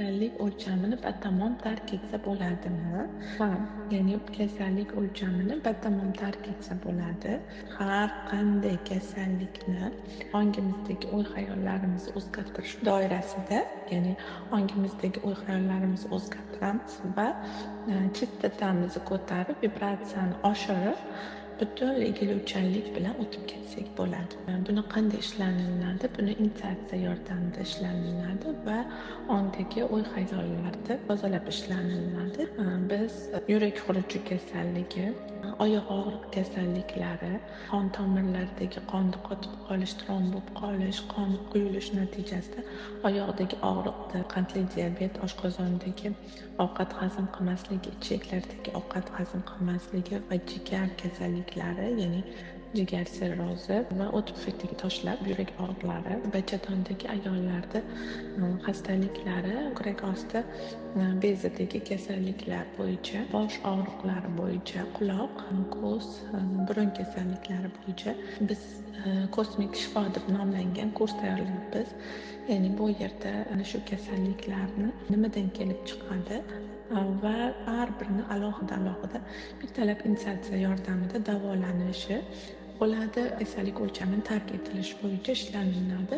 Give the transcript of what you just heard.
kasallik o'lchamini batamom tark etsa bo'ladimi? Ha, ya'ni kasallik o'lchamini batamom tark etsa bo'ladi. Har qanday kasallikni ongimizdagi o'y-xayollarimizni o'zgartirish doirasida, ya'ni ongimizdagi o'y-xayollarimizni o'zgartiramiz va chastotamimizni ko'tarib, vibratsiyani oshirib, butun egiluvchanlik bilan o'tib ketsak bo'ladi. Buni qanday ishlaniladi? Buni intuitsiya yordamida ishlaniladi va ongdagi o'y-xayollarni tozalab ishlaniladi. Biz yurak xuruji kasalligi, oyoq og'riq kasalliklari, qon tomirlaridagi qonni qotib qolish, tromb bo'lib qolish, qon quyilish natijasida oyoqdagi og'riqni, qandli diabet, oshqozondagi ovqat hazm qilmasligi, ichaklardagi ovqat hazm qilmasligi va jigar kasalliklari, ya'ni jigar sirrozi va o't pufakdagi toshlar, yurak og'riqlari, bachadondagi ayollarda xastaliklari, ko'krak osti bezidagi kasalliklar bo'yicha, bosh og'riqlari bo'yicha, quloq, ko'z, burun kasalliklari bo'yicha biz kosmik shifo deb nomlangan kurs tayyorlayapmiz. Ya'ni bu yerda ana shu kasalliklarni nimadan kelib chiqadi va har birini alohida bittalab intuitsiya yordamida davolanishi bo'ladi. Kasallik o'lchamini tark etilishi bo'yicha ishlaniladi.